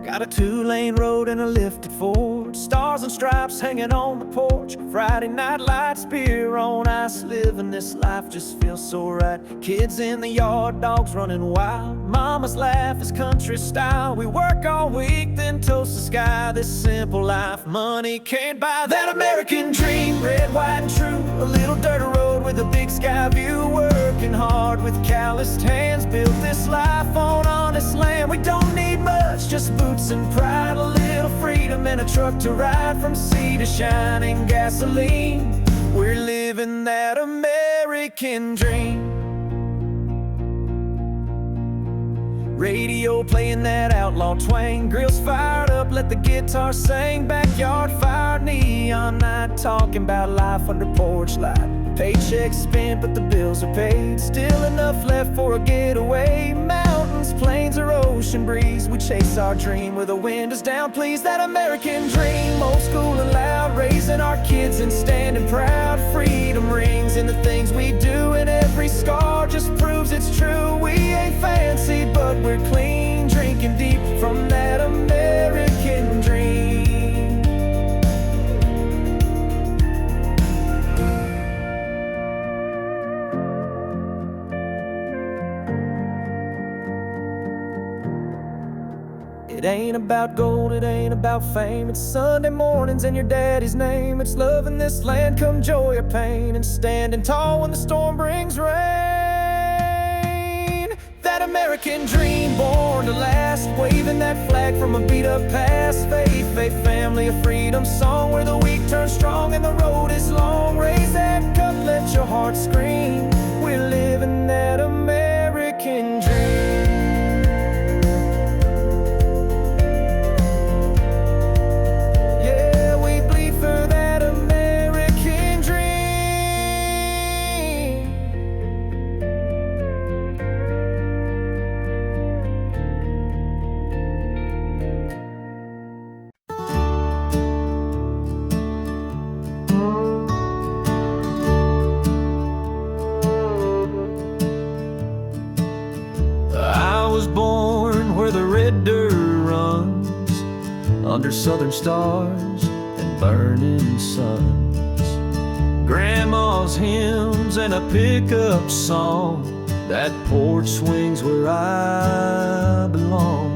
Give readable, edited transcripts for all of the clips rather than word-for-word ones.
Got a 2-lane road and a lifted Ford, stars and stripes hanging on the porch. Friday night lights, beer on ice, living this life just feels so right. Kids in the yard, dogs running wild, mama's laugh is country style. We work all week, then toast the sky. This simple life, money can't buy. That American dream, red, white, and true. A little dirt road with a big sky view. Working hard with calloused hands, built this life on honest land. We don't need much, just boots and pride, a little freedom and a truck to ride from sea to shining gasoline. We're living that American dream. Radio playing that outlaw twang, grills fired up, let the guitar sing. Backyard fire, neon night, talking about life under porch light. Paychecks spent, but the bills are paid. Still enough left for a getaway. Mountains, plains, or ocean breeze, we chase our dream with the windows down, please. That American dream, old school and loud, raising our kids and standing proud. Freedom rings in the things we do, and every scar just proves it's true. We ain't fancy, but we're clean, drinking deep from that American dream. It ain't about gold, it ain't about fame. It's Sunday mornings and your daddy's name. It's loving this land come joy or pain, and standing tall when the storm brings rain. That American dream, born to last, waving that flag from a beat up past. Faith, faith, family, a freedom song where the weak turn strong and the road is long. Raise that cup, let your heart scream. We're living that American dream. Under southern stars and burning suns, grandma's hymns and a pickup song. That porch swings where I belong.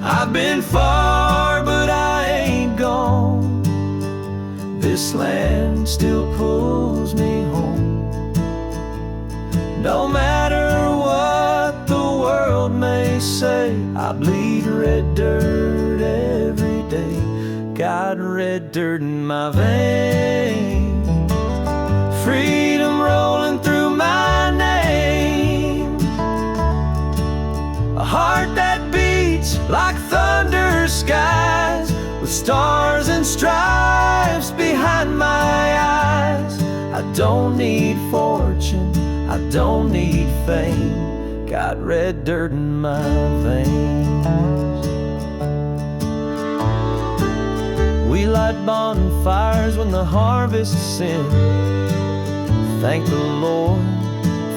I've been far, but I ain't gone. This land still pulls me home. No matter what the world may say, I bleed red dirt every day. Got red dirt in my veins, freedom rolling through my name. A heart that beats like thunder skies, with stars and stripes behind my eyes. I don't need fortune, I don't need fame. Got red dirt in my veins. We light bonfires when the harvest's in. Thank the Lord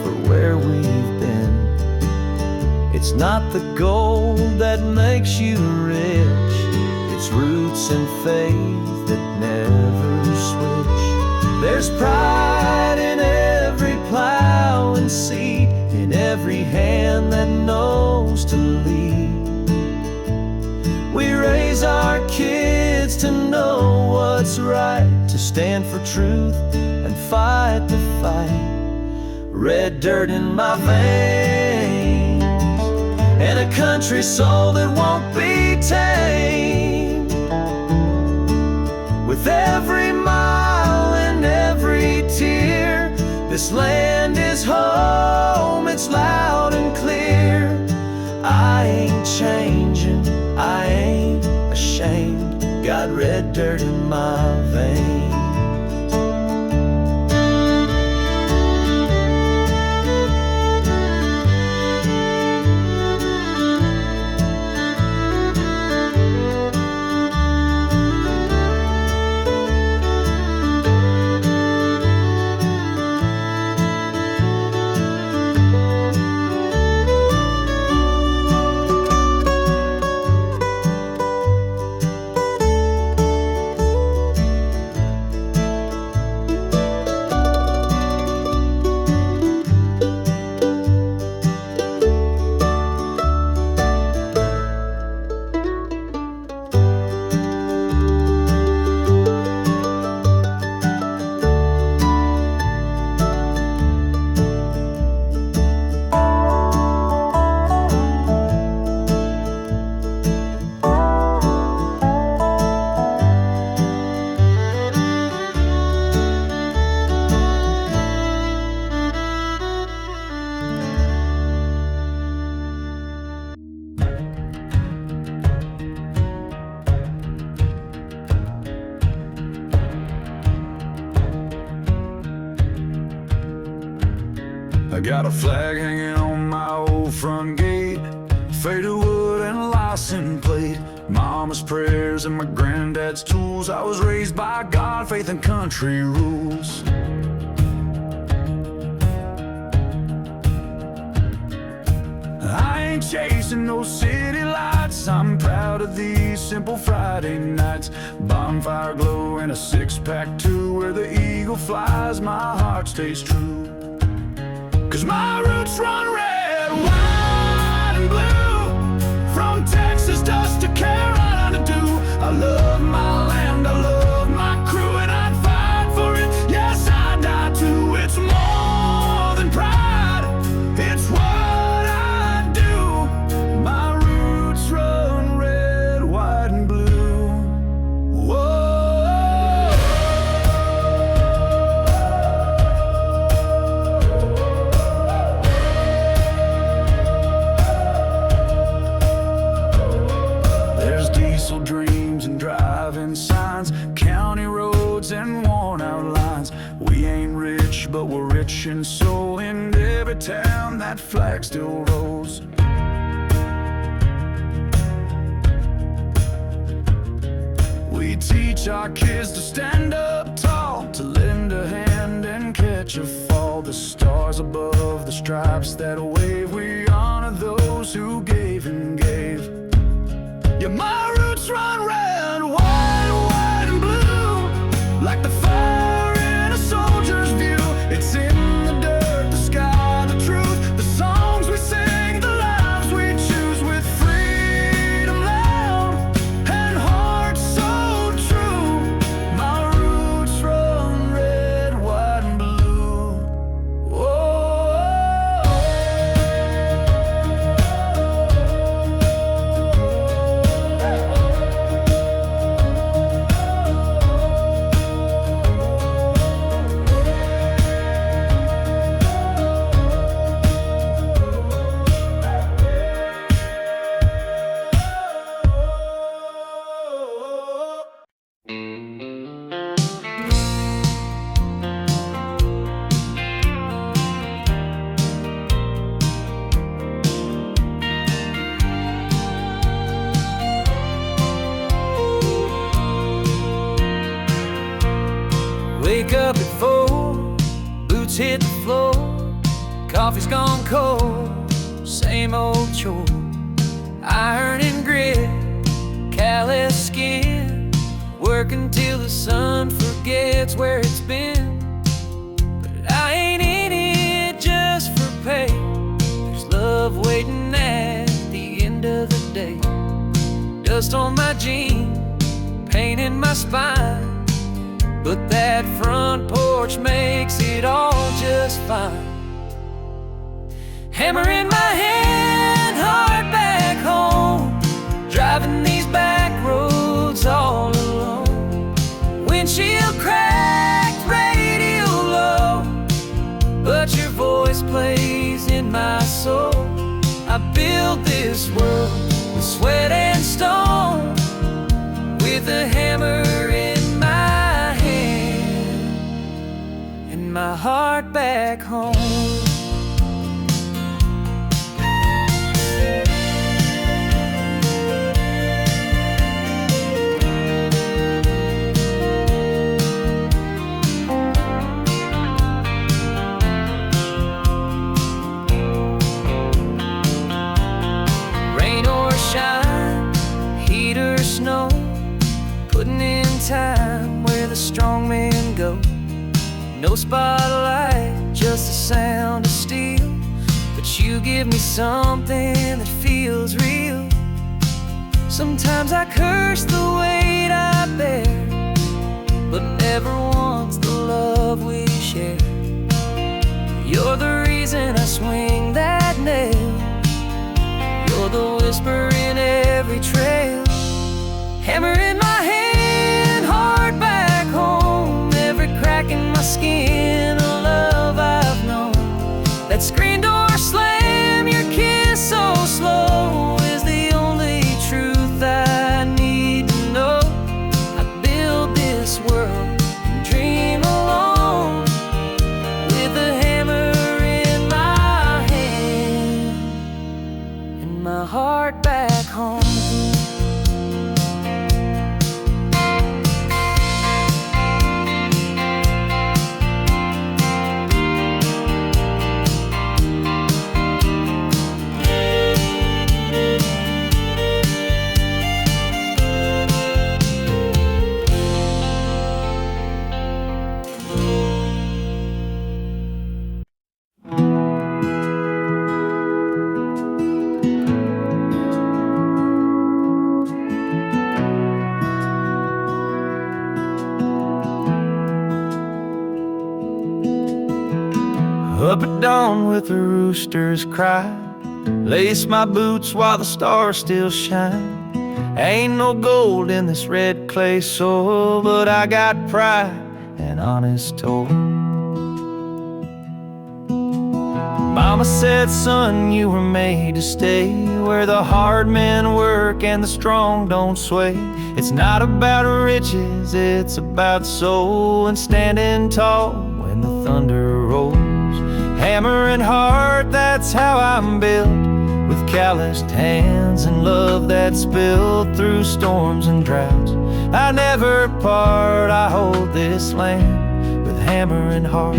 for where we've been. It's not the gold that makes you rich, it's roots and faith that never switch. There's pride in every plow and seed, in every hand that knows to lead. We raise our kids to know what's right, to stand for truth and fight the fight. Red dirt in my veins, and a country soul that won't be tamed. With every mile and every tear, this land is home, it's loud and clear. I ain't changing, I ain't ashamed. Got red dirt in my veins. I got a flag hanging on my old front gate, faded wood and a license plate, mama's prayers and my granddad's tools. I was raised by God, faith and country rules. I ain't chasing no city lights, I'm proud of these simple Friday nights. Bonfire glow and a six-pack too, where the eagle flies, my heart stays true. 'Cause my roots run red, white and blue, from Texas dust to Carolina dew. I love my land, I love my crew, and I'd fight for it, yes I'd die too. It's more than pride, it's what I do. My roots run red, white and blue. Whoa. Diesel dreams and driving signs, county roads and worn out lines. We ain't rich, but we're rich in soul. In every town that flag still rolls. We teach our kids to stand up tall, to lend a hand and catch a fall. The stars above, the stripes that wave, we honor those who gave and gave. Yeah, my roots run red, white and blue, like the fire in a soldier's view. It's in the dirt, the sky, the truth, the songs we sing, the lives we choose, with freedom loud and heart so true. My roots run red, white and blue. Whoa. Wake up at 4, boots hit the floor, coffee's gone cold, same old chore. Iron and grit, callous skin, working till the sun forgets where it's been. But I ain't in it just for pay, there's love waiting at the end of the day. Dust on my jeans, pain in my spine, but that front porch makes it all just fine. Hammer in my hand, heart back home, driving these back roads all alone. Windshield cracked, radio low, but your voice plays in my soul. I built this world with sweat and stone, with a hammer in my hand and my heart back home. Rain or shine, heat or snow, putting in time where the strong men go. No spotlight, just the sound of steel, but you give me something that feels real. Sometimes I curse the weight I bear, but never once the love we share. You're the reason I swing that nail, you're the whisper in every trail. Hammer in my hand, heart back home, every crack in my skin, a love I've known. That screen door slam, your kiss so slow, is the only truth I need to know. I build this world and dream alone, with a hammer in my at dawn with the rooster's cry. Lace my boots while the stars still shine. Ain't no gold in this red clay soil, but I got pride and honest toil. Mama said, son, you were made to stay where the hard men work and the strong don't sway. It's not about riches, it's about soul and standing tall when the thunder rolls. Hammer and heart, that's how I'm built, with calloused hands and love that's spilled through storms and droughts. I never part, I hold this land with hammer and heart.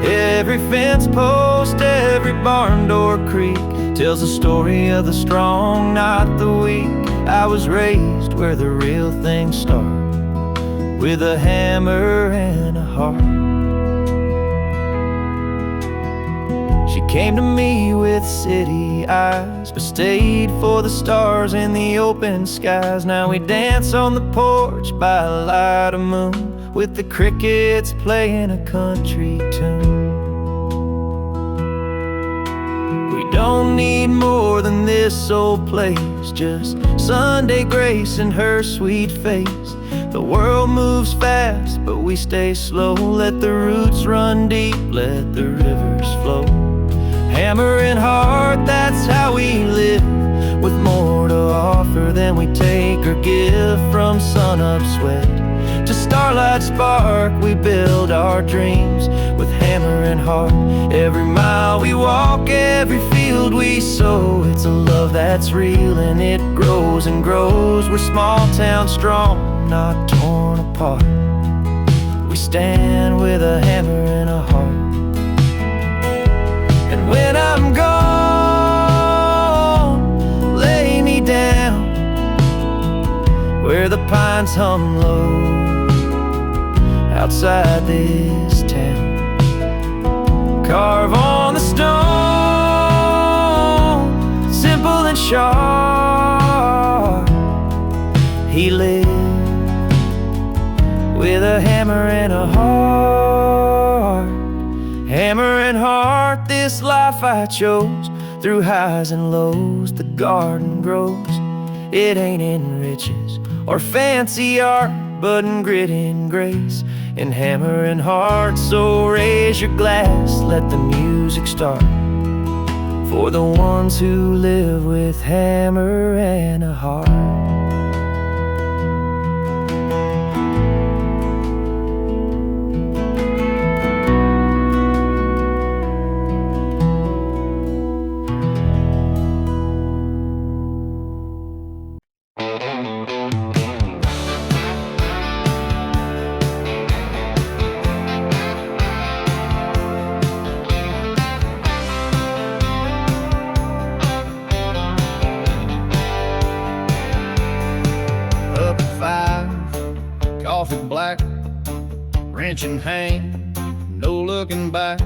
Every fence post, every barn door creak tells the story of the strong, not the weak. I was raised where the real things start, with a hammer and a heart. She came to me with city eyes, but stayed for the stars in the open skies. Now we dance on the porch by a light of moon, with the crickets playing a country tune. We don't need more than this old place, just Sunday grace and her sweet face. The world moves fast, but we stay slow. Let the roots run deep, let the rivers flow. Hammer and heart, that's how we live, with more to offer than we take or give. From sun-up sweat to starlight spark, we build our dreams with hammer and heart. Every mile we walk, every field we sow, it's a love that's real and it grows and grows. We're small town strong, not torn apart. We stand with a hammer and a heart. And when I'm gone, lay me down where the pines hum low outside this town. Carve on the stone, simple and sharp, he lived with a hammer and a heart. Hammer and heart, this life I chose. Through highs and lows, the garden grows. It ain't in riches or fancy art, but in grit and grace, in hammer and heart. So raise your glass, let the music start, for the ones who live with hammer and a heart. Black, wrenching hand, no looking back.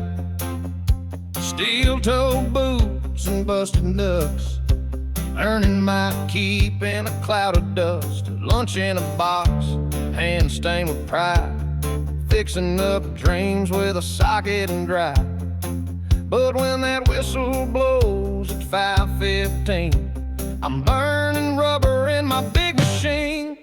Steel-toed boots and busted nuts, earning my keep in a cloud of dust. Lunch in a box, hand stained with pride, fixing up dreams with a socket and drive. But when that whistle blows at 5:15, I'm burning rubber in my big machine.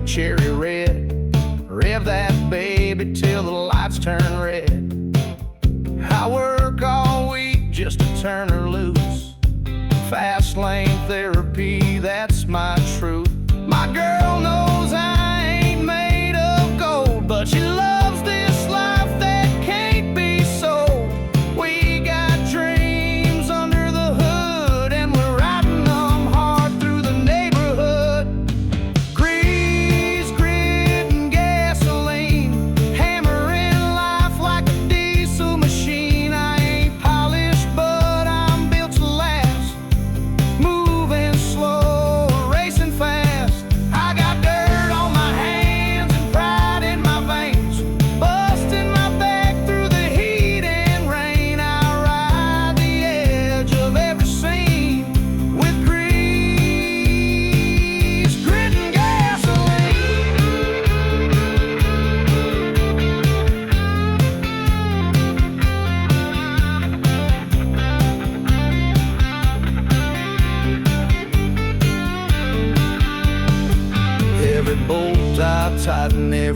Cherry red, rev that baby till the lights turn red. I work all week just to turn her loose. Fast lane therapy, that's my truth. My girl knows I ain't made of gold, but she loves this life that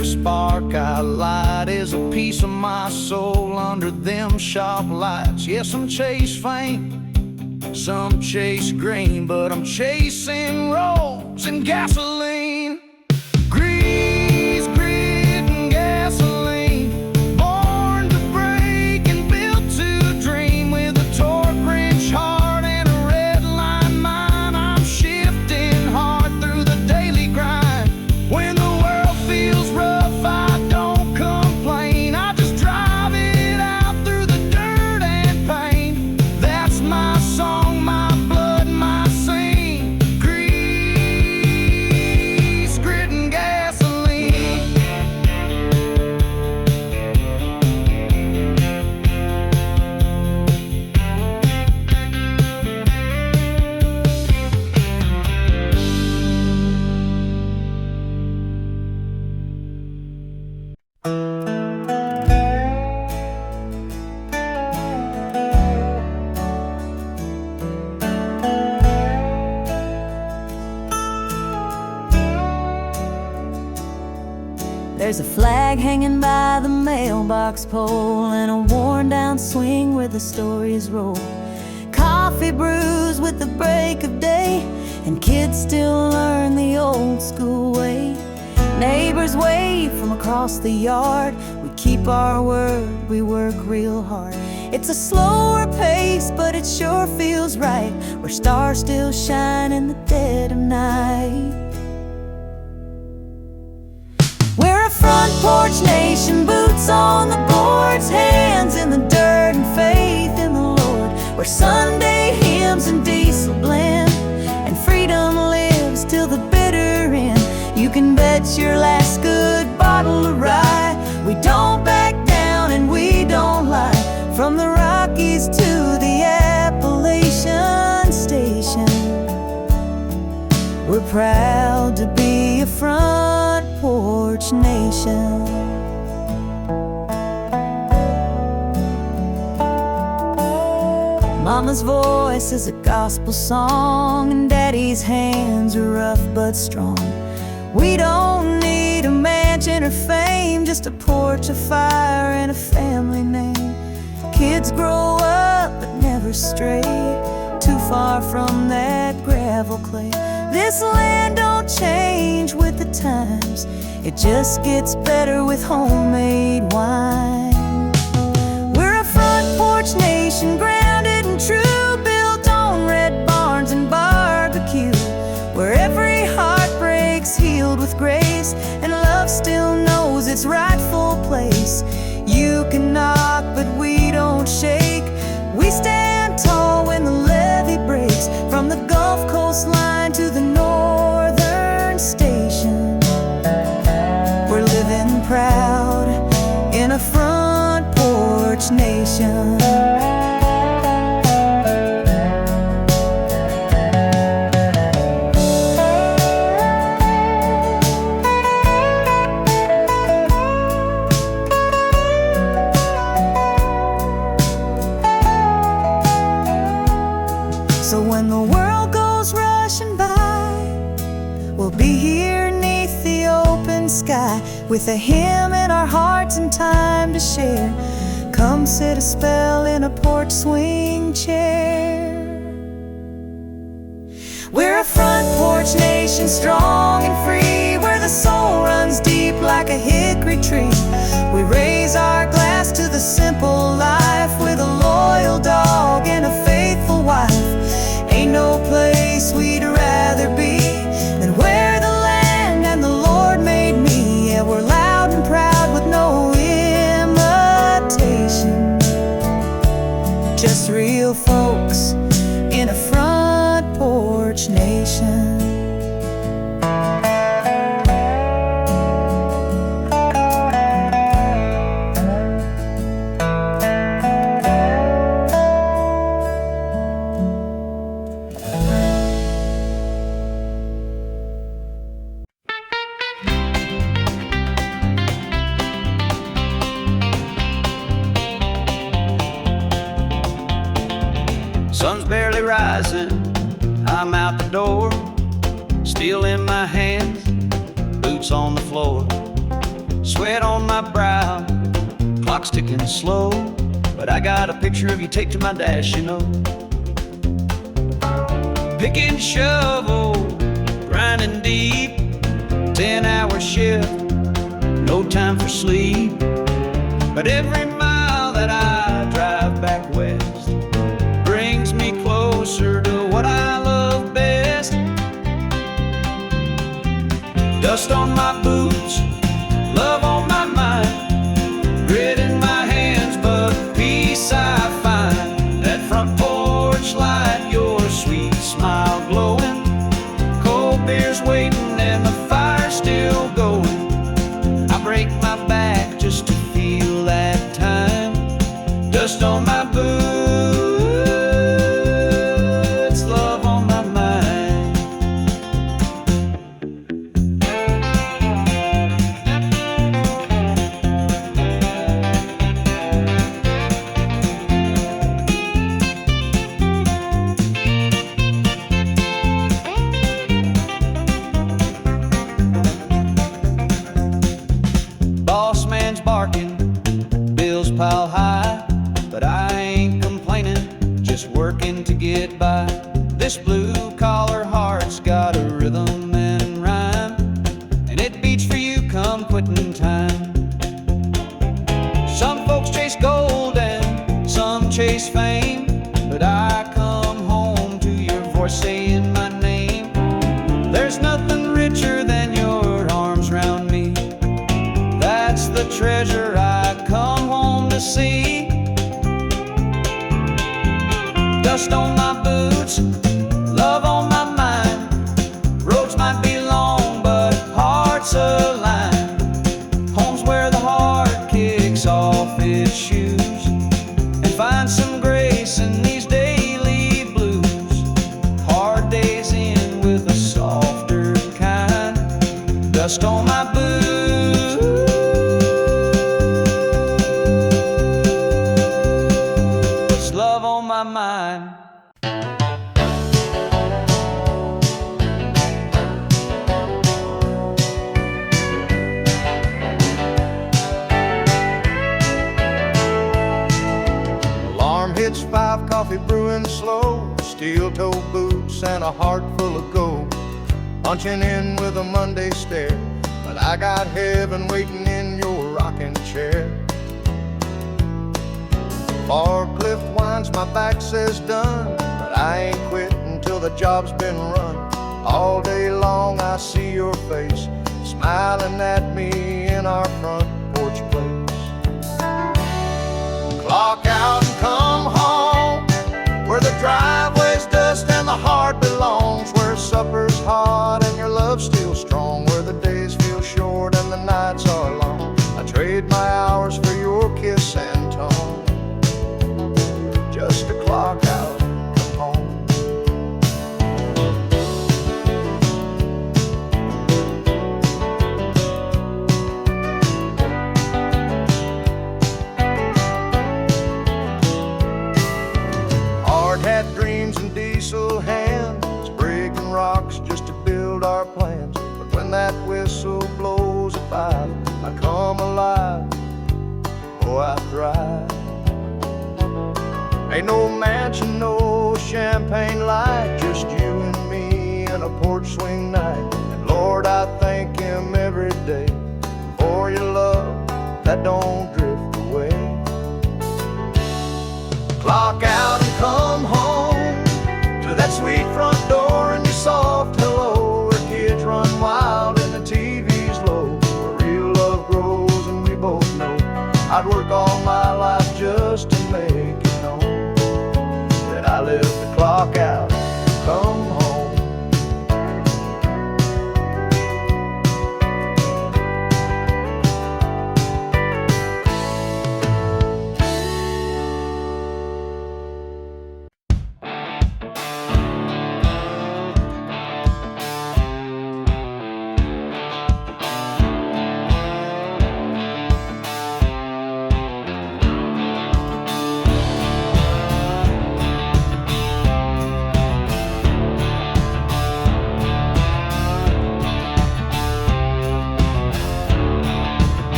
every spark I light is a piece of my soul under them sharp lights. Yeah, some chase fame, some chase green, but I'm chasing rose and gasoline. Grease, grit, and gasoline, born to break and built to dream. With a torque-wrench heart and a red line mind, I'm shifting hard through the daily grind. When the world feels rough, I don't complain. I just drive it out through the dirt and pain. That's my song, my blood, my scene. Grease, grit, and gasoline. There's a flag hanging by the mailbox pole and a worn-down swing where the stories roll. Coffee brews with the break of day, and kids still learn the old school way. Neighbors wave from across the yard. We keep our word, we work real hard. It's a slower pace, but it sure feels right, where stars still shine in the dead of night. We're a front porch nation, boots on the boards, hands in the dirt and faith in the Lord. Where Sunday hymns and diesel blend, and freedom lives till the bitter end. You can bet your last good bottle of rye, we don't back down and we don't lie. From the Rockies to the Appalachian station, we're proud to be a front porch nation. Mama's voice is a gospel song, and Daddy's hands are rough but strong. We don't need a mansion or fame, just a porch, a fire, and a family name. Kids grow up but never stray too far from that gravel clay. This land don't change with the times, it just gets better with homemade wine. We're a front porch nation, grounded and true, built on red barns and barbecue, where every heartbreak's healed with grace, and love still knows its rightful place. You can knock, but we don't shake. We stand tall when the levee breaks, from the Gulf Coast line to the northern station. We're living proud in a front porch nation. So when the world goes rushing by, we'll be here neath the open sky, with a hymn in our hearts and time to share. Come sit a spell in a porch swing chair. We're a front porch nation, strong and free, where the soul runs deep like a hickory tree. We raise our glass to the simple life, with a loyal dog and a faithful wife. Ain't no place we'd rather be than where the land and the Lord made me. Yeah, we're loud and proud with no imitation, just real folks in a front porch nation. Sun's barely rising, I'm out the door, steel in my hands, boots on the floor. sweat on my brow, clock's ticking slow, but I got a picture of you taped to my dash, you know. Pick and shovel, grinding deep, 10-hour shift, no time for sleep. But every mile that I drive back west brings me closer to what I love best. Dust on my boots, love on my mind, grit in my hands, but peace I find. That front porch light, your sweet smile glowing, cold beers waiting and the fire still going. I break my back just to feel that time. Dust on my boots, love on my mind. Boss man's barking, bills pile high, but I ain't complaining, just working to get by. This blue-collar heart's got a rhythm and rhyme, and it beats for you come quitting time. Some folks chase gold and some chase fame, but I come home to your voice saying my name. There's nothing richer than your arms round me. That's the treasure I come home to see. Dust on my boots, love on my mind. Roads might be long, but hearts align. Home's where the heart kicks off its shoes and finds some grace in these daily blues. Hard days end with a softer kind. Dust on my boots, love on my mind. Alarm hits 5, coffee brewing slow, steel-toe boots and a heart full of gold. Punching in with a Monday stare, but I got heaven waiting in your rocking chair. Forklift winds, my back says done, but I ain't quit until the job's been run. All day long I see your face, smiling at me in our front porch place. Clock out and come home, where the driveway's dust and the heart belongs, where supper's hot and your love's still strong, where the days feel short and the nights are long. I trade my hours for your kiss and tongue, just to clock out and come home. Hard hat dreams and diesel hands, breaking rocks just to build our plans. But when that whistle blows at 5, I come alive, oh I thrive. Ain't no mansion, no champagne light, just you and me in a porch swing night. And Lord, I thank Him every day for your love that don't drift away. Clock out and come home to that sweet front door and your soft hello, where kids run wild and the TV's low, where real love grows and we both know I'd work all my life just to make it known that I live the clock out, come home.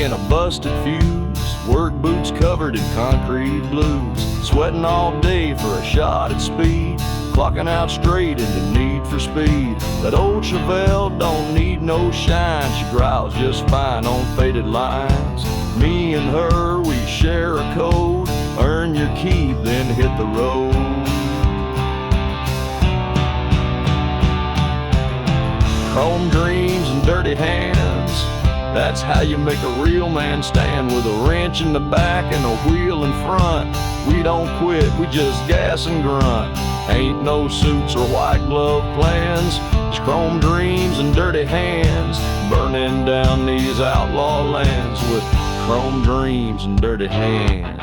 in a busted fuse, work boots covered in concrete blues, sweating all day for a shot at speed, clocking out straight into Need for Speed. That old Chevelle don't need no shine, she growls just fine on faded lines. Me and her, we share a code, earn your keep, then hit the road. Chrome dreams and dirty hands, that's how you make a real man stand. With a wrench in the back and a wheel in front, we don't quit, we just gas and grunt. Ain't no suits or white glove plans, it's chrome dreams and dirty hands, burning down these outlaw lands with chrome dreams and dirty hands.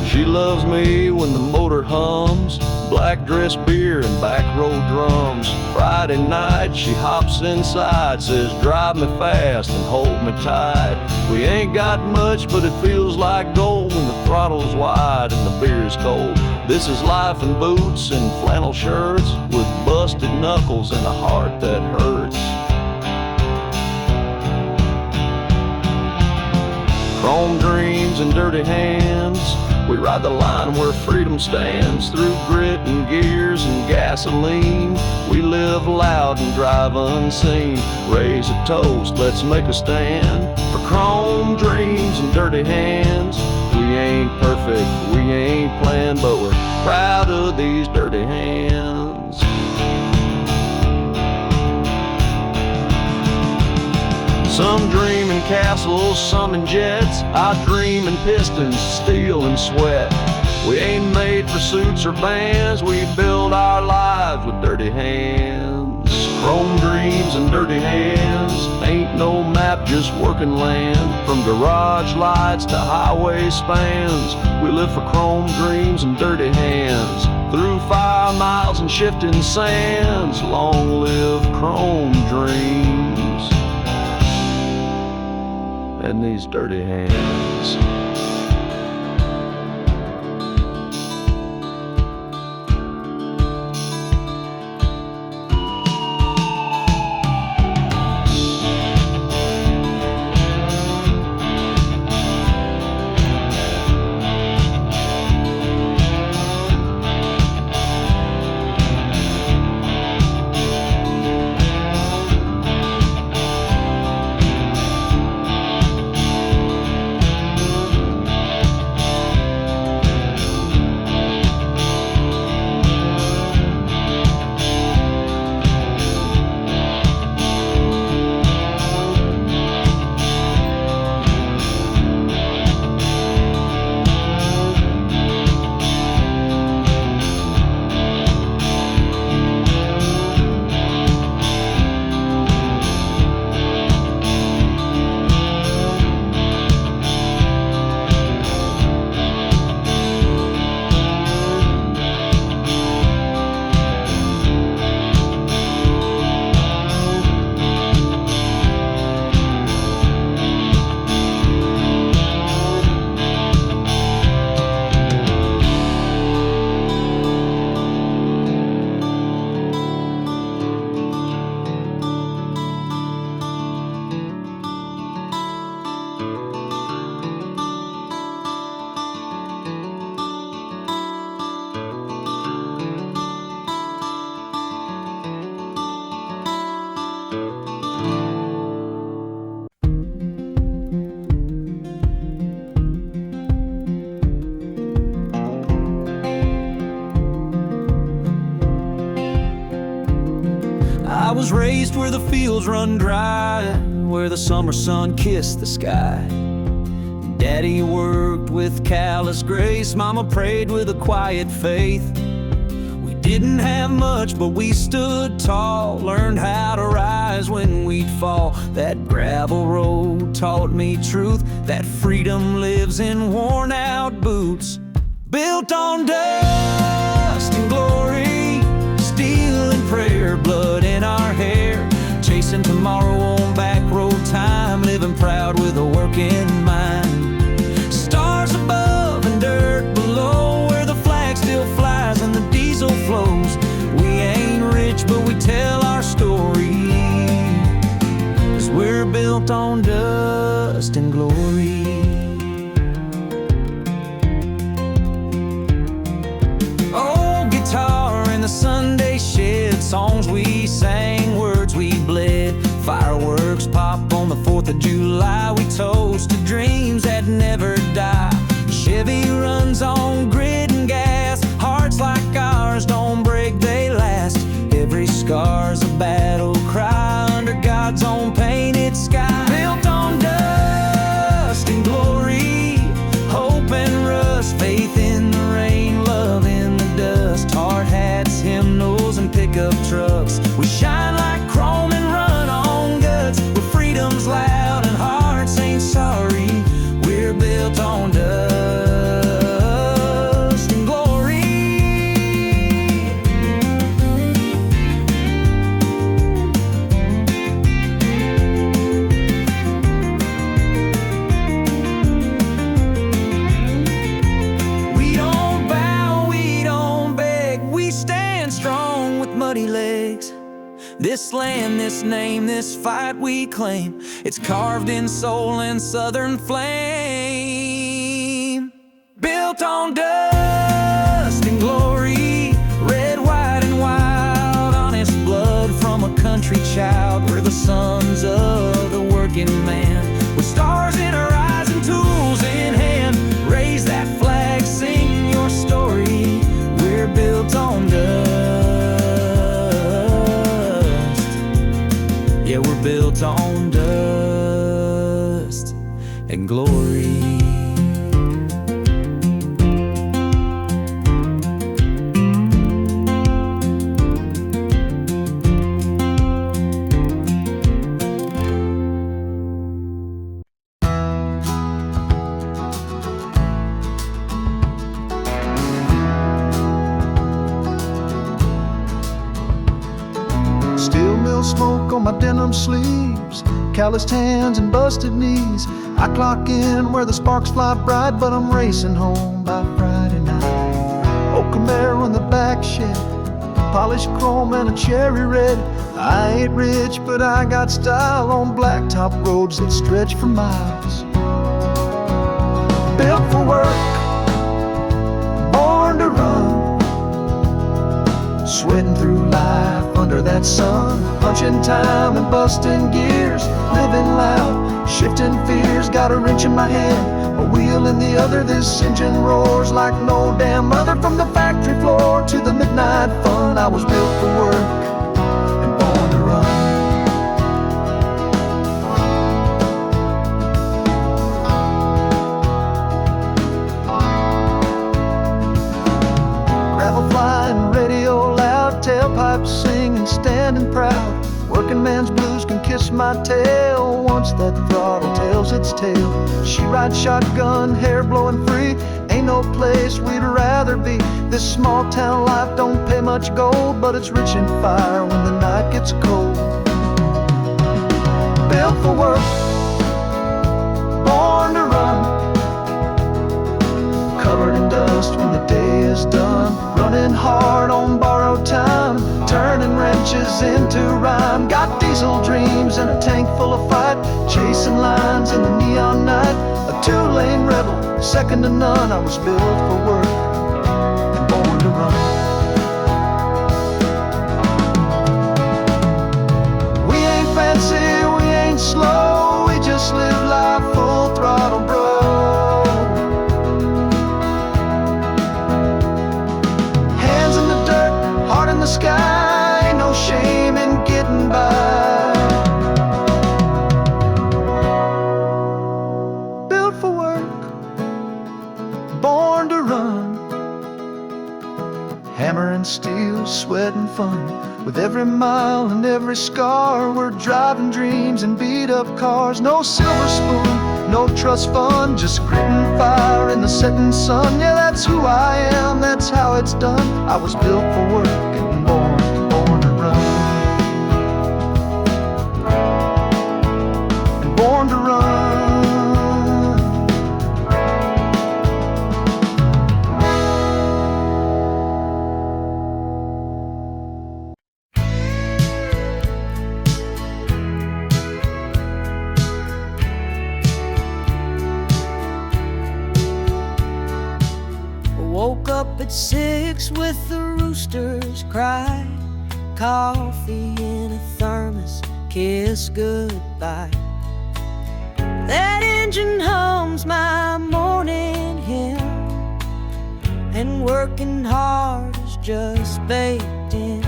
She loves me when the motor hums, black dress beer and back row drums. Friday night she hops inside, says drive me fast and hold me tight. We ain't got much but it feels like gold when the throttle's wide and the beer's cold. This is life in boots and flannel shirts, with busted knuckles and a heart that hurts. Chrome dreams and dirty hands, we ride the line where freedom stands. Through grit and gears and gasoline, we live loud and drive unseen. Raise a toast, let's make a stand for chrome dreams and dirty hands. We ain't perfect, we ain't planned, but we're proud of these dirty hands. Some dream in castles, some in jets. I dream in pistons, steel and sweat. We ain't made for suits or bands, we build our lives with dirty hands. Chrome dreams and dirty hands, ain't no map, just working land. From garage lights to highway spans, we live for chrome dreams and dirty hands. Through 5 miles and shifting sands, long live chrome dreams and these dirty hands. I was raised where the fields run dry, where the summer sun kissed the sky. Daddy worked with callous grace, Mama prayed with a quiet faith. We didn't have much, but we stood tall, learned how to rise when we'd fall. That gravel road taught me truth, that freedom lives in worn out boots. Built on dust and glory, steel and prayer, blood in our hair, chasing tomorrow on back road time, living proud with a working mind. Stars above and dirt below, where the flag still flies we're built on dust and glory. Old guitar in the Sunday shed, songs we sang, words we bled. Fireworks pop on the 4th of July. We toast to dreams that never die. Chevy runs on grit and gas. Hearts like ours don't break, they last. Every scar's a battle cry under God's own painted sky. Built on dust and glory, hope and rust, faith in the rain, love in the dust. Hard hats, hymnals, and pickup trucks. We shine like chrome and run on guts. Where freedom's loud and hearts ain't sorry. We're built on dust and glory. We don't bow, we don't beg. We stand strong with muddy legs. This land, this name, this fight we claim. It's carved in soul and southern flame. Built on dust and glory, red, white, and wild. Honest blood from a country child. We're the sons of the working man, with stars in our eyes and tools in hand. Raise that flag, sing your story. We're built on dust. Yeah, we're built on dust and glory. Steel mill smoke on my denim sleeves, calloused hands and busted knees. I clock in where the sparks fly bright, but I'm racing home by Friday night. Old Camaro in the back shed, polished chrome and a cherry red. I ain't rich, but I got style on blacktop roads that stretch for miles. Built for work, born to run, sweating through life under that sun, punching time and busting gears, living loud, shifting fears. Got a wrench in my hand, a wheel in the other. This engine roars like no damn other. From the factory floor to the midnight fun, I was built for work and born to run. Gravel flying, radio loud, tailpipes singing, standing proud. Working man's blues can kiss my tail once that throttle tells its tale. She rides shotgun, hair blowing free. Ain't no place we'd rather be. This small town life don't pay much gold, but it's rich in fire when the night gets cold. Built for work, born to run, covered in dust when the day is done. Running hard on borrowed time, turning wrenches into rhyme. Got diesel dreams and a tank full of fight, chasing lines in the neon night. A two-lane rebel, second to none. I was built for work and born to run. We ain't fancy, we ain't slow, we just live life full throttle, bro. Hands in the dirt, heart in the sky, ain't no shame in getting by. Built for work, born to run. Hammer and steel, sweat and fun. With every mile and every scar, we're driving dreams in beat up cars. No silver spoon, no trust fund, just grit and fire in the setting sun. Yeah, that's who I am, that's how it's done. I was built for work and born to run. And born to run. at 6 with the roosters cry, coffee in a thermos, kiss goodbye. That engine hums my morning hymn, and working hard is just baked in.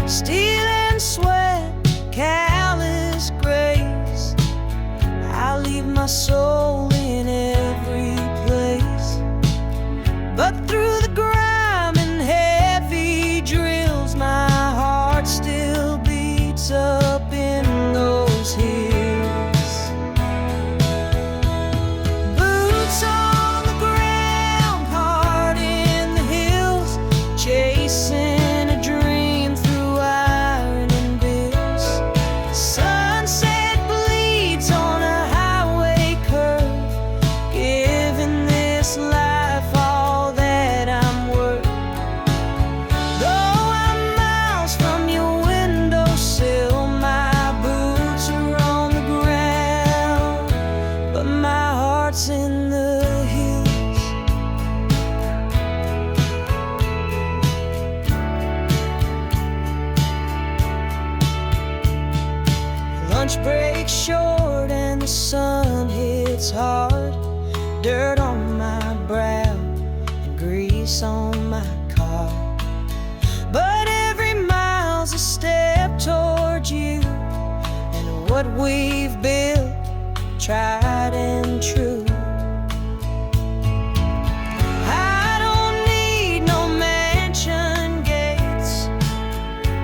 Steel and sweat, callous grace, I leave my soul in every place. But through the grime and heavy drills, my heart still beats up in those hills. Boots on the ground, heart in the hills, chasing a dream through iron and bills. Sunset bleeds on a highway curve, giving this life all that I'm worth. Though I'm miles from your windowsill, my boots are on the ground, but my heart's in the hills. Lunch break short and the sun hits hard, dirt on my brow and grease on my car. But every mile's a step towards you and what we've built, tried and true. I don't need no mansion gates,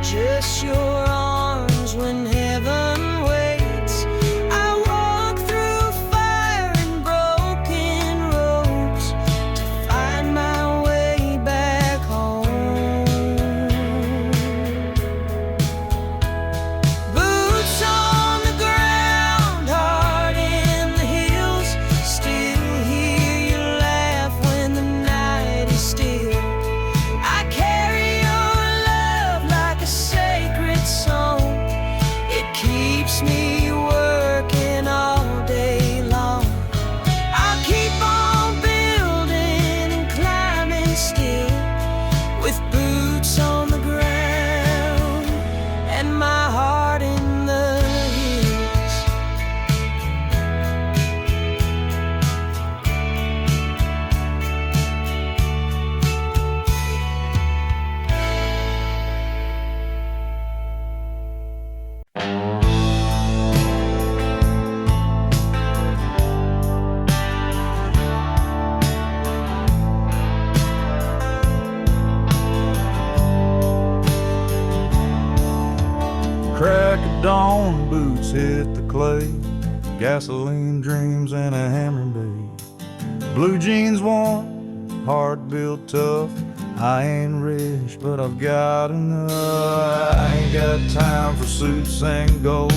just your arms when heaven waits. I walk through fire and broken roads to find my way back home. Boots on the ground, heart in the hills, still hear you laugh when the night is still. I carry your love like a sacred song, it keeps me working all day long. I'll keep on building and climbing still, with boots on the ground and my heart in the hills. Crack of dawn, boots hit the clay, gasoline dreams and a hammer day. Blue jeans warm, heart built tough. I ain't rich, but I've got enough. I ain't got time for suits and gold,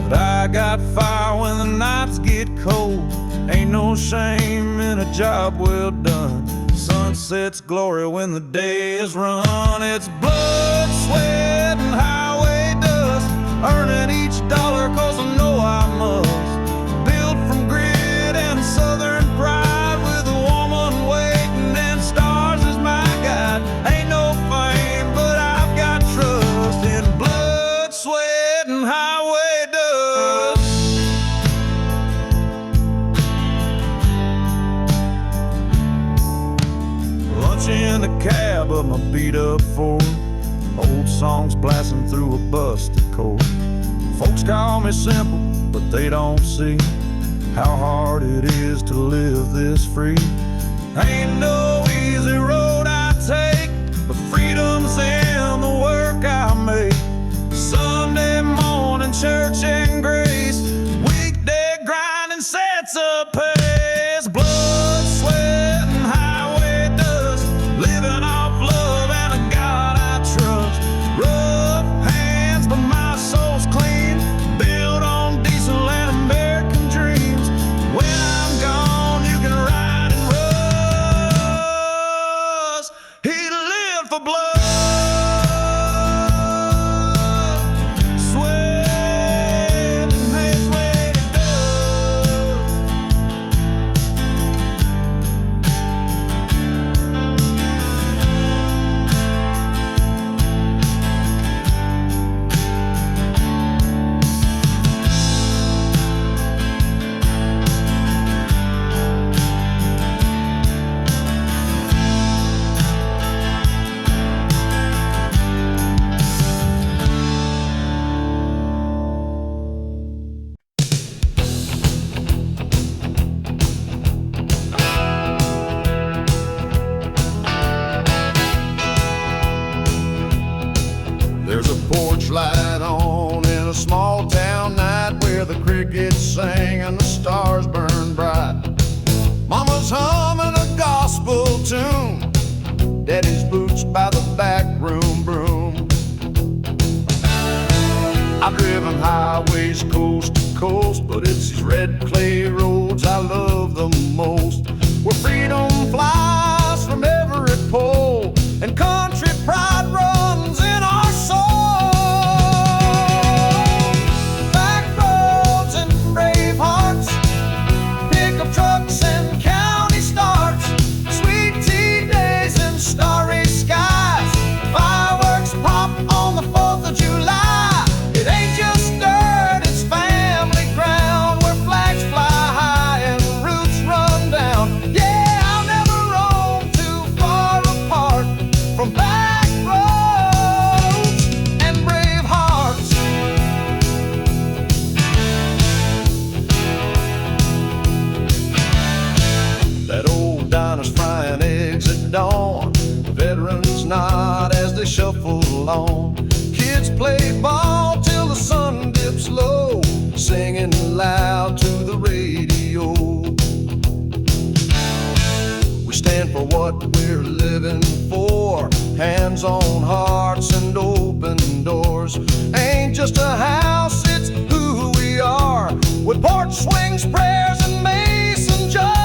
but I got fire when the nights get cold. Ain't no shame in a job well done. Sunset's glory when the day is run. It's blood, sweat, and highway dust, earning each dollar 'cause I know I must. Built from grit and southern pride, with a woman waiting and stars as my guide. Ain't no fame, but I've got trust in blood, sweat, and highway dust. Lunch in the cab of my beat up Ford, old songs blasting through a busted chord. Folks call me simple, but they don't see how hard it is to live this free. Ain't no easy road I take, but freedom's in the work I make. Sunday morning church and grace, weekday grinding sets a pace. Blood, sweat, and highway dust, living off love and a God I trust. Rough hands, but my soul's clean, built on diesel and American dreams. When I'm gone, you can ride and rust. He lived for blood. where the crickets sing and the stars burn bright. Mama's humming a gospel tune, Daddy's boots by the back room broom. I've driven highways coast to coast, but it's these red clay roads I love the most, where freedom flies from every pole and country pride runs in our soul. Back roads and brave hearts, pickup trucks and county starts, sweet tea days and starry skies, fireworks pop on the 4th of July. It ain't just dirt, it's family ground, where flags fly high and roots run down. Yeah, I'll never roam too far apart from back roads and brave hearts. That old diner's frying eggs at dawn, veterans nod as they shuffle along. Kids play ball till the sun dips low, singing loud to the radio. We stand for what we're living for, hands on hearts and open doors. Ain't just a house, it's who we are, with porch swings, prayers, and mason jars.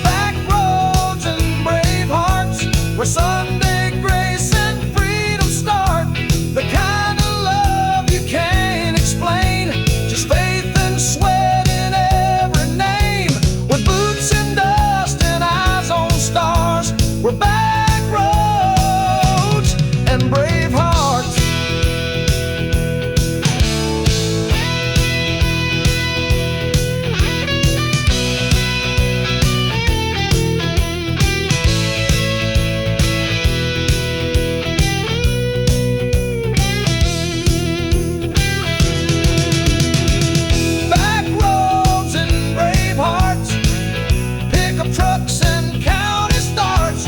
Back roads and brave hearts, where Sunday grace and freedom start. The kind of love you can't explain, just faith and sweat in every name. With boots and dust and eyes on stars, we're back roads and brave hearts. Back roads and brave hearts, pickup trucks and county starts,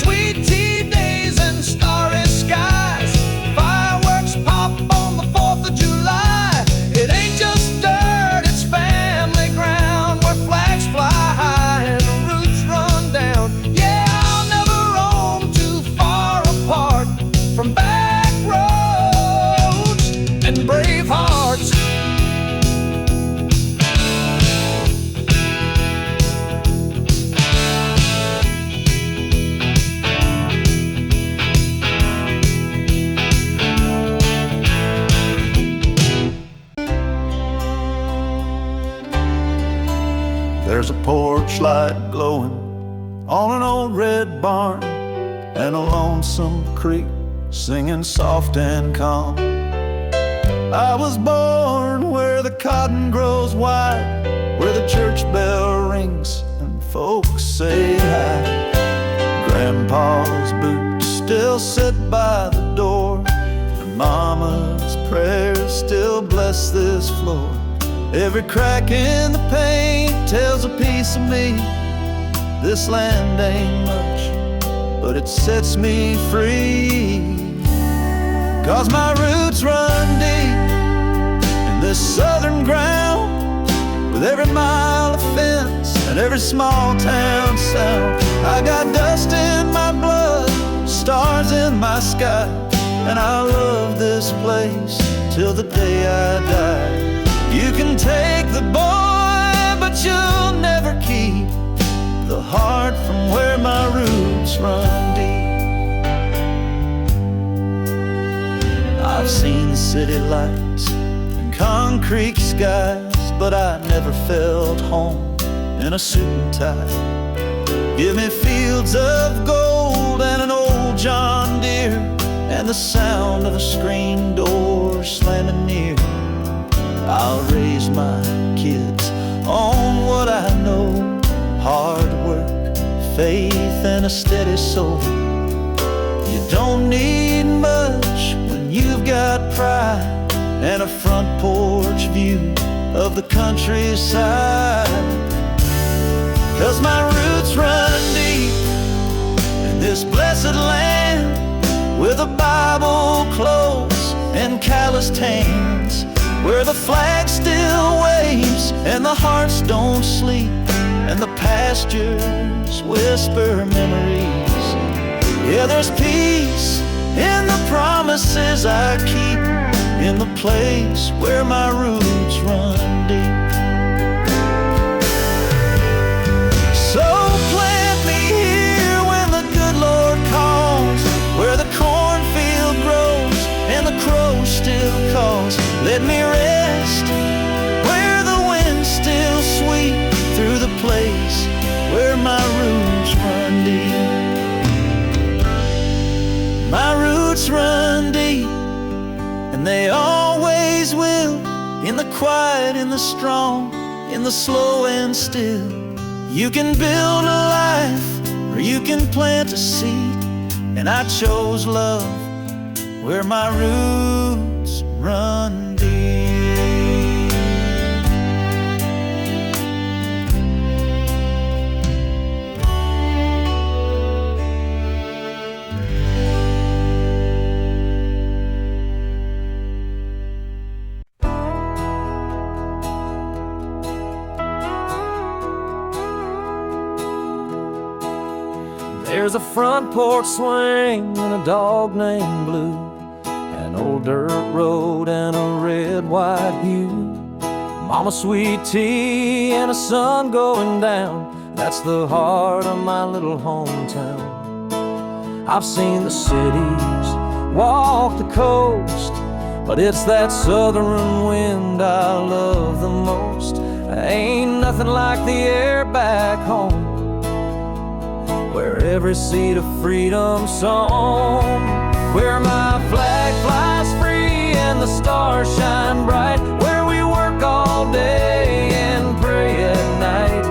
sweet tea days and starry skies, fireworks pop on the 4th of July. It ain't just dirt, it's family ground, where flags fly high and roots run down. Yeah, I'll never roam too far apart from back roads and brave hearts. There's a porch light glowing on an old red barn, and a lonesome creek singing soft and calm. I was born where the cotton grows wide, where the church bell rings and folks say hi. Grandpa's boots still sit by the door, and Mama's prayers still bless this floor. Every crack in the paint tells a piece of me. This land ain't much, but it sets me free. 'Cause my roots run deep in this southern ground, with every mile of fence and every small town sound. I got dust in my blood, stars in my sky, and I love this place till the day I die. You can take the boy, but you'll never keep the heart from where my roots run deep. I've seen the city lights and concrete skies, but I never felt home in a suit and tie. Give me fields of gold and an old John Deere, and the sound of a screen door slamming near. I'll raise my kids on what I know, hard work, faith, and a steady soul. You don't need much when you've got pride and a front porch view of the countryside. 'Cause my roots run deep in this blessed land, with a Bible close and calloused hands. where the flag still waves and the hearts don't sleep, and the pastures whisper memories. Yeah, there's peace in the promises I keep, in the place where my roots run deep. So plant me here when the good Lord calls, where the cornfield grows and the crows still calls. Let me rest where the winds still sweep, through the place where my roots run deep. My roots run deep, and they always will, in the quiet, in the strong, in the slow and still. You can build a life, or you can plant a seed, and I chose love where my roots run deep. There's a front porch swing and a dog named Blue, an old dirt road and a red, white hue. Mama sweet tea and a sun going down, that's the heart of my little hometown. I've seen the cities, walked the coast, but it's that southern wind I love the most. Ain't nothing like the air back home, where every seed of freedom sown, where my flag flies free and the stars shine bright, where we work all day and pray at night,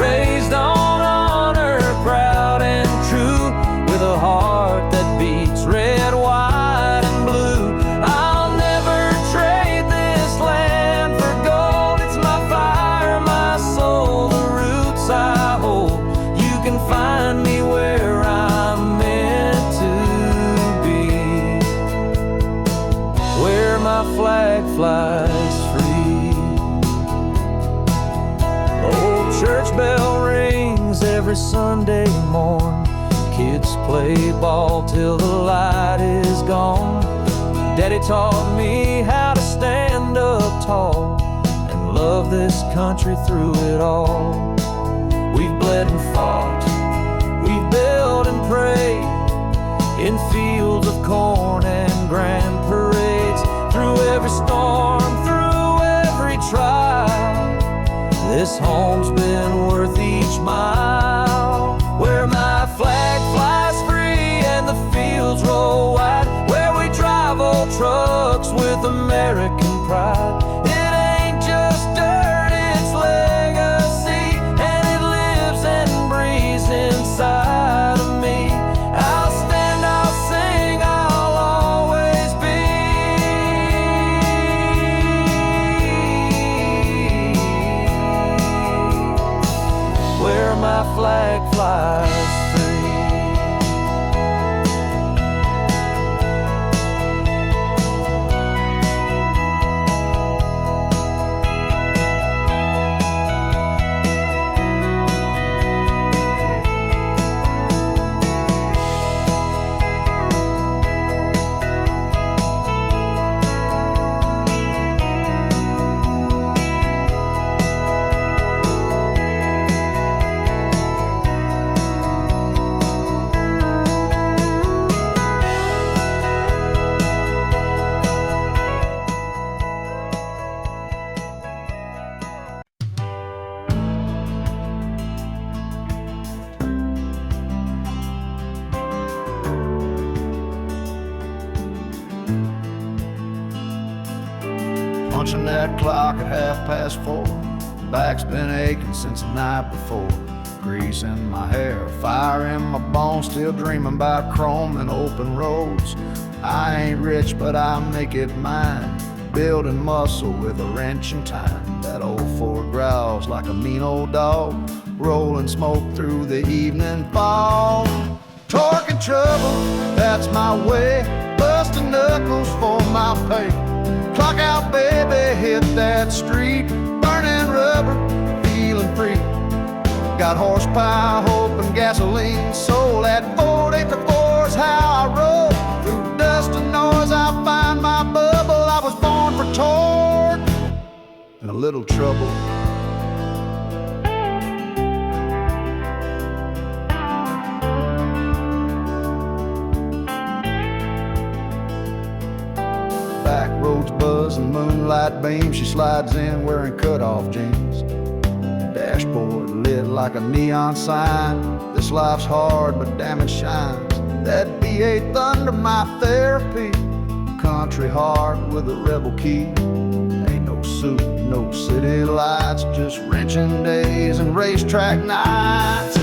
raised on honor, proud and true, with a heart that beats red, white and blue. I'll never trade this land for gold. It's my fire, my soul, the roots I hold. You can find me where I'm meant to be, where my flag flies free. The old church bell rings every Sunday morn. Kids play ball till the light is gone. Daddy taught me how to stand up tall and love this country through it all. We've bled and fought, we've built and prayed, in fields of corn and grand parades, through every storm, through every trial. This home's been worth each mile, where my flag flies free and the fields roll wide, where we drive old trucks with American pride. It ain't just dirt, it's legacy, and it lives and breathes inside of me. I'll stand, I'll sing, I'll always be where my flag flies free. Punching that clock at 4:30. Back's been aching since the night before. Grease in my hair, fire in my bones, still dreaming about chrome and open roads. I ain't rich, but I make it mine, building muscle with a wrench in time. That old Ford growls like a mean old dog, rolling smoke through the evening fog. Torque and trouble, that's my way, busting knuckles for my pay. Clock out, baby, hit that street, burning rubber, feeling free. Got horsepower, hope, and gasoline. Soul at 484's how I roll. Through dust and noise, I find my bubble. I was born for torque and a little trouble. Back roads buzz and moonlight beam. She slides in wearing cut-off jeans. Dashboard lit like a neon sign. This life's hard, but damn it shines. That V8 thunder, my therapy. Country heart with a rebel key. Ain't no suit, no city lights, just wrenching days and racetrack nights.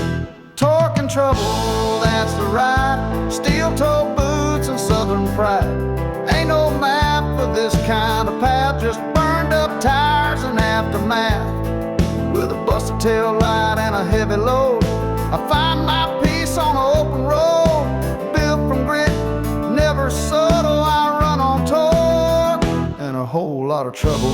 Torque and trouble, that's the ride. Steel-toe boots and southern pride. Ain't no map for this kind of path, just burned up tires and aftermath. With a busted tail light and a heavy load, I find my peace on an open road. Built from grit, never subtle, I run on torque and a whole lot of trouble.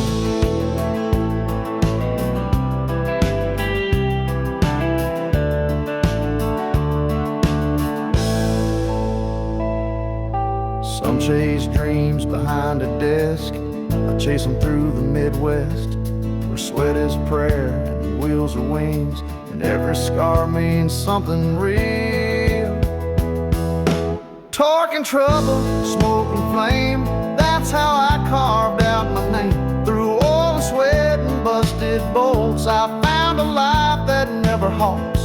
Some chase dreams behind a desk. I chase them through the Midwest, where sweat is prayer and wheels are wings, and every scar means something real. Torque and trouble, smoke and flame, that's how I carved out my name. Through oil and sweat and busted bolts, I found a life that never halts.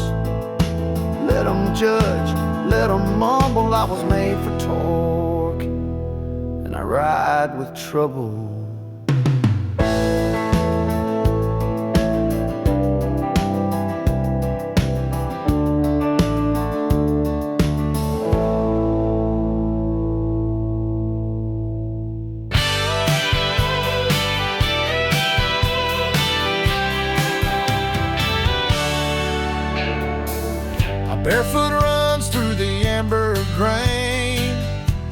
Let them judge, let them mumble, I was made for torque, and I ride with trouble. Barefoot runs through the amber grain,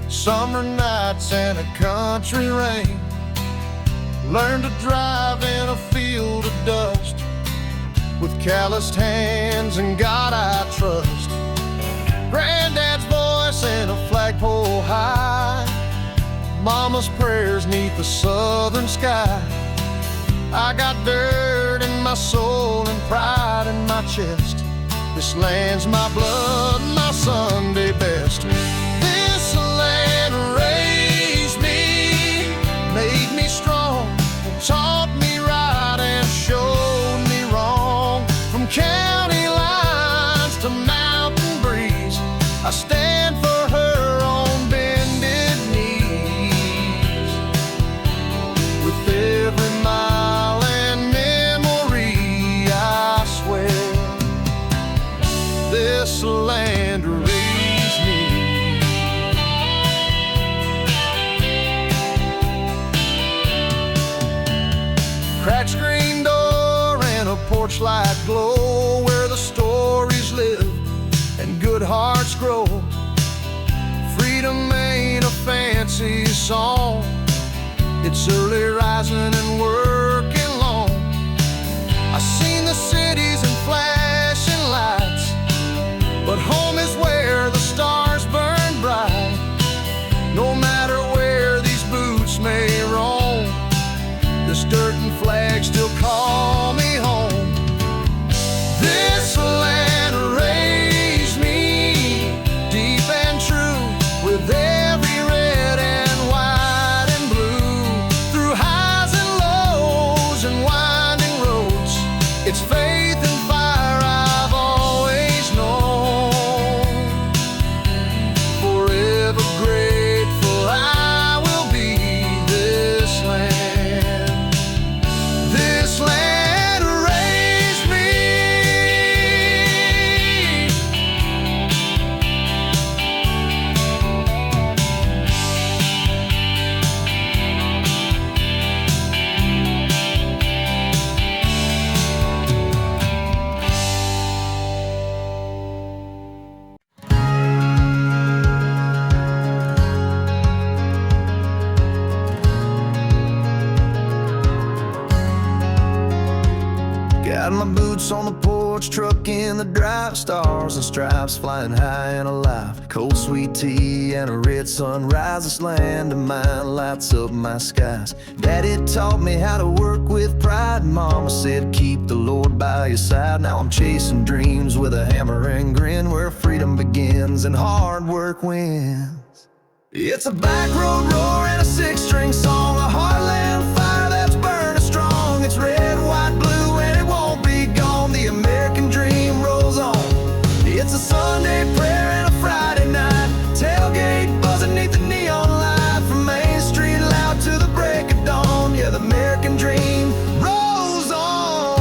summer nights and a country rain. Learned to drive in a field of dust, with calloused hands and God I trust. Granddad's voice in a flagpole high, mama's prayers 'neath the southern sky. I got dirt in my soul and pride in my chest. This land's my blood, my Sunday best. This land raised me, made me strong, and taught me right and showed me wrong. From county lines to mountain breeze, I stand for her on bended knees. With every mile and memory, I swear this land raised me. Cracked screen door and a porch light glow, where the stories live and good hearts grow. Freedom ain't a fancy song, it's early rising and working long. I seen the cities and flashing lights, but home is where the stars burn bright. No matter where these boots may roam, this dirt and flag still call me home. This land raised me, deep and true, with every red and white and blue. Through highs and lows, Got my boots on the porch, truck in the drive, stars and stripes flying high and alive. Cold sweet tea and a red sunrise, this land of mine lights up my skies. Daddy taught me how to work with pride. Mama said keep the Lord by your side. Now I'm chasing dreams with a hammer and grin, where freedom begins and hard work wins. It's a back road roar and a six-string song, a heartland fire that's burning strong. It's red, white, blue, and it won't be gone. The American dream rolls on. It's a Sunday prayer and a Friday night, tailgate buzzing neath the neon light, from Main Street loud to the break of dawn. Yeah, the American dream rolls on.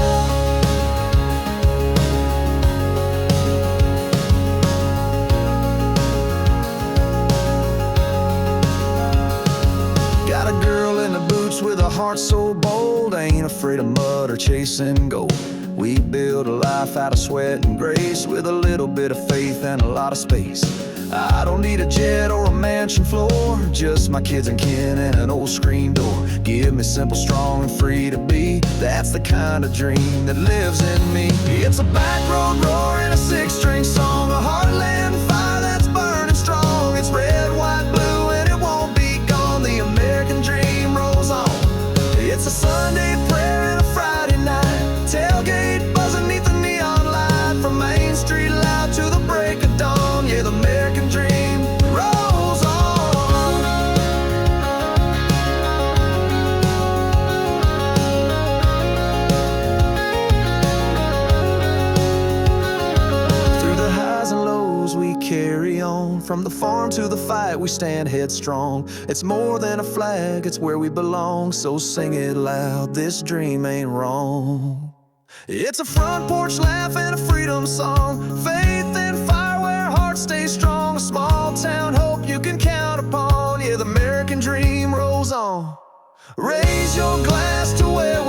Got a girl in the boots with a heart so bold, ain't afraid of mud or chasing gold. We build a life out of sweat and grace, with a little bit of faith and a lot of space. I don't need a jet or a mansion floor, just my kids and kin and an old screen door. Give me simple, strong, and free to be. That's the kind of dream that lives in me. It's a back road roar and a six-string song, a heartland fire that's burning strong. It's red, white, blue, and it won't be gone. The American dream rolls on. It's a Sunday prayer and a Friday night, tailgate buzzing neath the neon light, from Main Street loud to the break of dawn. Yeah, the American dream rolls on. Through the highs and lows we carry on, from the farm to the fight we stand headstrong. It's more than a flag, it's where we belong, so sing it loud, this dream ain't wrong. It's a front porch laugh and a freedom song, faith and fire where hearts stay strong. A small town hope you can count upon. Yeah, the American dream rolls on. Raise your glass to where